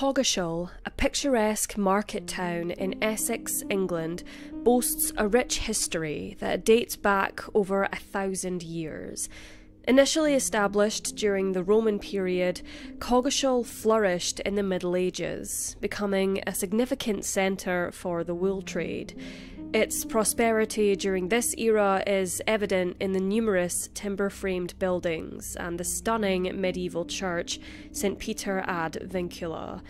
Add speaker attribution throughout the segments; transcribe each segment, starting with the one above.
Speaker 1: Coggeshall, a picturesque market town in Essex, England, boasts a rich history that dates back over 1,000 years. Initially established during the Roman period, Coggeshall flourished in the Middle Ages, becoming a significant centre for the wool trade. Its prosperity during this era is evident in the numerous timber-framed buildings and the stunning medieval church, St. Peter ad Vincula.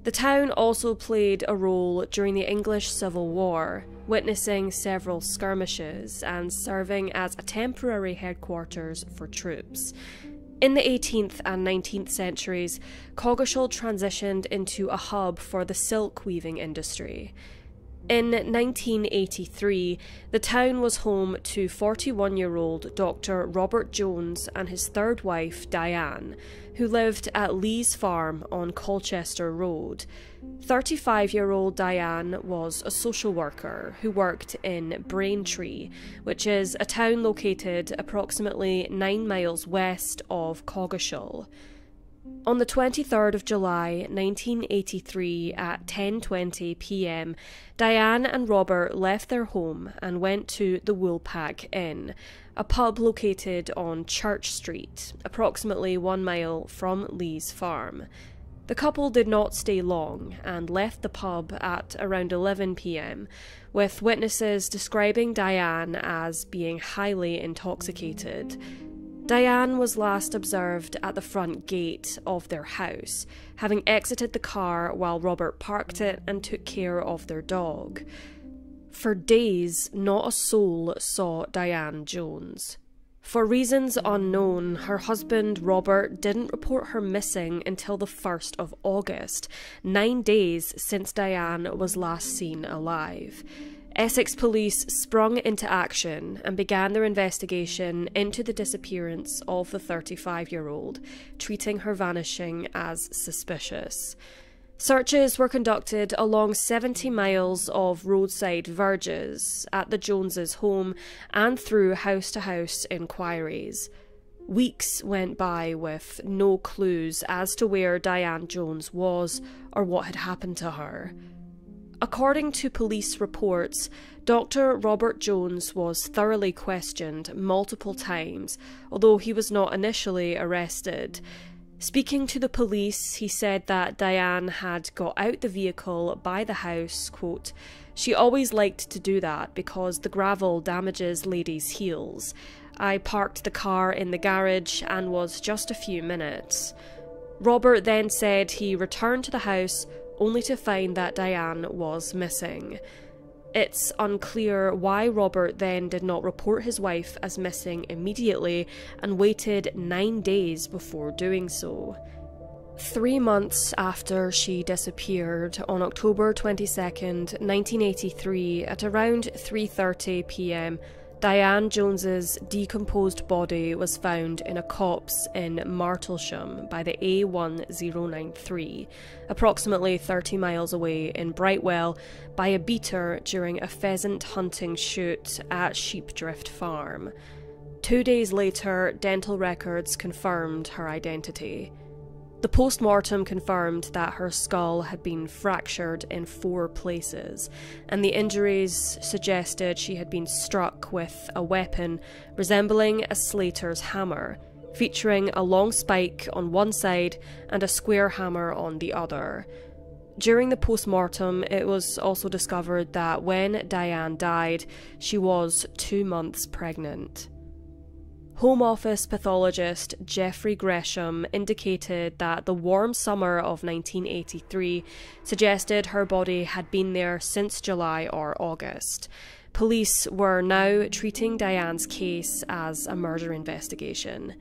Speaker 1: The town also played a role during the English Civil War, witnessing several skirmishes and serving as a temporary headquarters for troops. In the 18th and 19th centuries, Coggeshall transitioned into a hub for the silk weaving industry. In 1983, the town was home to 41-year-old Dr. Robert Jones and his third wife, Diane, who lived at Lee's Farm on Colchester Road. 35-year-old Diane was a social worker who worked in Braintree, which is a town located approximately 9 miles west of Coggeshall. On the 23rd of July 1983 at 10:20 p.m, Diane and Robert left their home and went to the Woolpack Inn, a pub located on Church Street, approximately 1 mile from Lee's Farm. The couple did not stay long and left the pub at around 11 p.m, with witnesses describing Diane as being highly intoxicated. Diane was last observed at the front gate of their house, having exited the car while Robert parked it and took care of their dog. For days, not a soul saw Diane Jones. For reasons unknown, her husband Robert didn't report her missing until the 1st of August, 9 days since Diane was last seen alive. Essex police sprung into action and began their investigation into the disappearance of the 35-year-old, treating her vanishing as suspicious. Searches were conducted along 70 miles of roadside verges, at the Joneses' home, and through house-to-house inquiries. Weeks went by with no clues as to where Diane Jones was or what had happened to her. According to police reports, Dr. Robert Jones was thoroughly questioned multiple times, although he was not initially arrested. Speaking to the police, he said that Diane had got out the vehicle by the house, quote, "She always liked to do that because the gravel damages ladies' heels. I parked the car in the garage and was just a few minutes." Robert then said he returned to the house only to find that Diane was missing. It's unclear why Robert then did not report his wife as missing immediately and waited 9 days before doing so. 3 months after she disappeared, on October 22nd, 1983, at around 3:30 p.m, Diane Jones's decomposed body was found in a copse in Martlesham by the A1093, approximately 30 miles away in Brightwell, by a beater during a pheasant hunting shoot at Sheepdrift Farm. 2 days later, dental records confirmed her identity. The post-mortem confirmed that her skull had been fractured in 4 places, and the injuries suggested she had been struck with a weapon resembling a slater's hammer, featuring a long spike on one side and a square hammer on the other. During the post-mortem, it was also discovered that when Diane died, she was 2 months pregnant. Home Office pathologist Geoffrey Gresham indicated that the warm summer of 1983 suggested her body had been there since July or August. Police were now treating Diane's case as a murder investigation.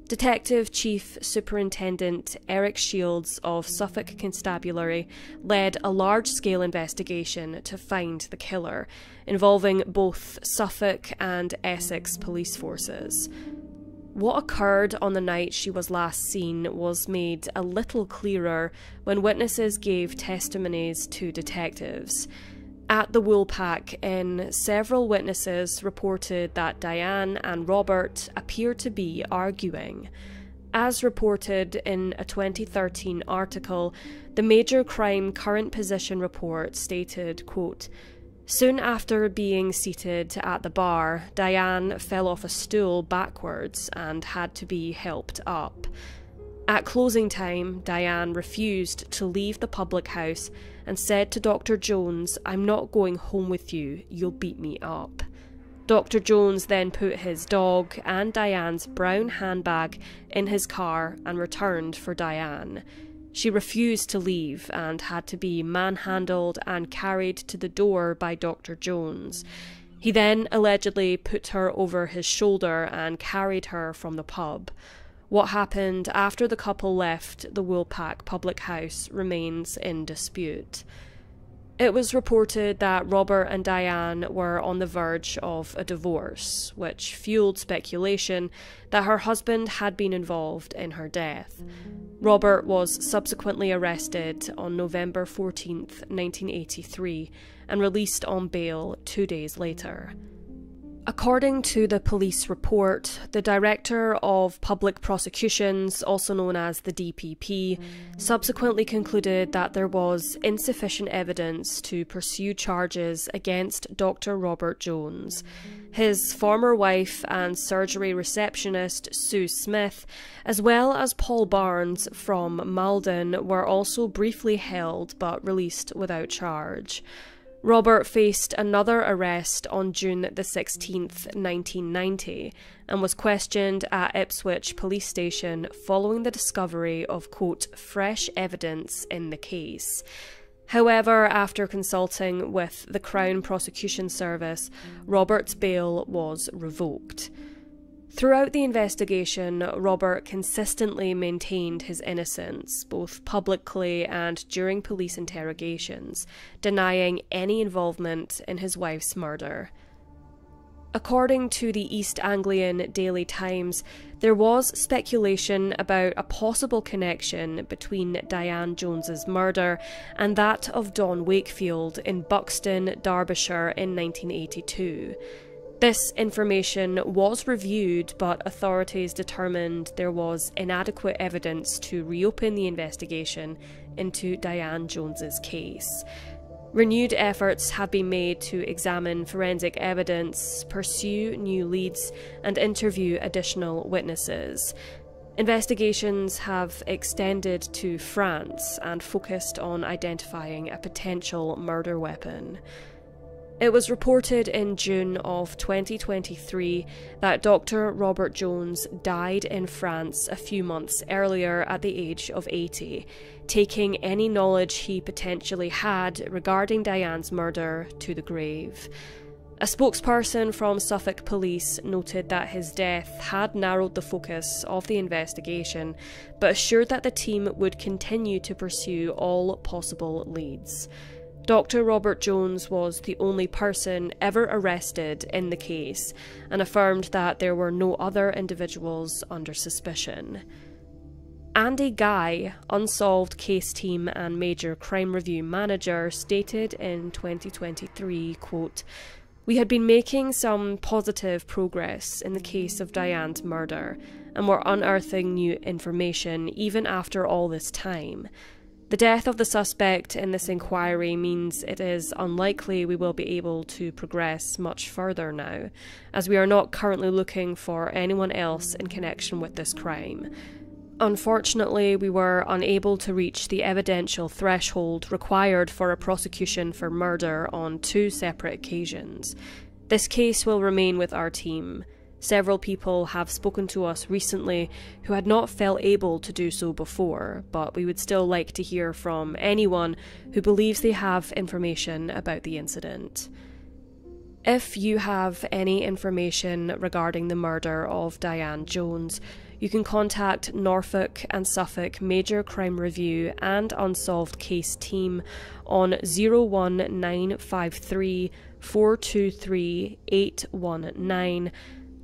Speaker 1: Detective Chief Superintendent Eric Shields of Suffolk Constabulary led a large-scale investigation to find the killer, involving both Suffolk and Essex police forces. What occurred on the night she was last seen was made a little clearer when witnesses gave testimonies to detectives. At the Woolpack Inn, several witnesses reported that Diane and Robert appeared to be arguing. As reported in a 2013 article, the Major Crime Current Position report stated, quote, "Soon after being seated at the bar, Diane fell off a stool backwards and had to be helped up. At closing time, Diane refused to leave the public house and said to Dr. Jones, 'I'm not going home with you, you'll beat me up.' Dr. Jones then put his dog and Diane's brown handbag in his car and returned for Diane. She refused to leave and had to be manhandled and carried to the door by Dr. Jones. He then allegedly put her over his shoulder and carried her from the pub. What happened after the couple left the Woolpack public house remains in dispute." It was reported that Robert and Diane were on the verge of a divorce, which fueled speculation that her husband had been involved in her death. Robert was subsequently arrested on November 14th, 1983, and released on bail 2 days later. According to the police report, the Director of Public Prosecutions, also known as the DPP, subsequently concluded that there was insufficient evidence to pursue charges against Dr. Robert Jones. His former wife and surgery receptionist, Sue Smith, as well as Paul Barnes from Malden, were also briefly held but released without charge. Robert faced another arrest on June the 16th, 1990, and was questioned at Ipswich Police Station following the discovery of, quote, "fresh evidence in the case." However, after consulting with the Crown Prosecution Service, Robert's bail was revoked. Throughout the investigation, Robert consistently maintained his innocence, both publicly and during police interrogations, denying any involvement in his wife's murder. According to the East Anglian Daily Times, there was speculation about a possible connection between Diane Jones's murder and that of Don Wakefield in Buxton, Derbyshire in 1982. This information was reviewed, but authorities determined there was inadequate evidence to reopen the investigation into Diane Jones's case. Renewed efforts have been made to examine forensic evidence, pursue new leads, and interview additional witnesses. Investigations have extended to France and focused on identifying a potential murder weapon. It was reported in June of 2023 that Dr. Robert Jones died in France a few months earlier at the age of 80, taking any knowledge he potentially had regarding Diane's murder to the grave. A spokesperson from Suffolk Police noted that his death had narrowed the focus of the investigation, but assured that the team would continue to pursue all possible leads. Dr. Robert Jones was the only person ever arrested in the case, and affirmed that there were no other individuals under suspicion. Andy Guy, Unsolved Case Team and Major Crime Review Manager, stated in 2023, quote, "We had been making some positive progress in the case of Diane's murder, and were unearthing new information even after all this time. The death of the suspect in this inquiry means it is unlikely we will be able to progress much further now, as we are not currently looking for anyone else in connection with this crime. Unfortunately, we were unable to reach the evidential threshold required for a prosecution for murder on 2 separate occasions. This case will remain with our team. Several people have spoken to us recently who had not felt able to do so before, but we would still like to hear from anyone who believes they have information about the incident. If you have any information regarding the murder of Diane Jones, you can contact Norfolk and Suffolk Major Crime Review and Unsolved Case Team on 01953 423 819,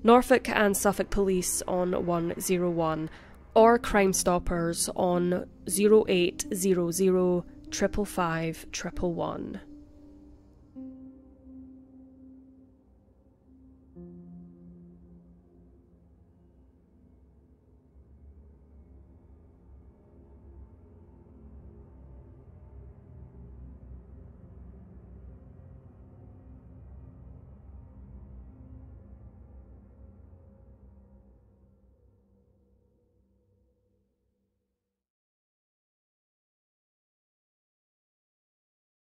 Speaker 1: Norfolk and Suffolk Police on 101, or Crimestoppers on 0800 555 111.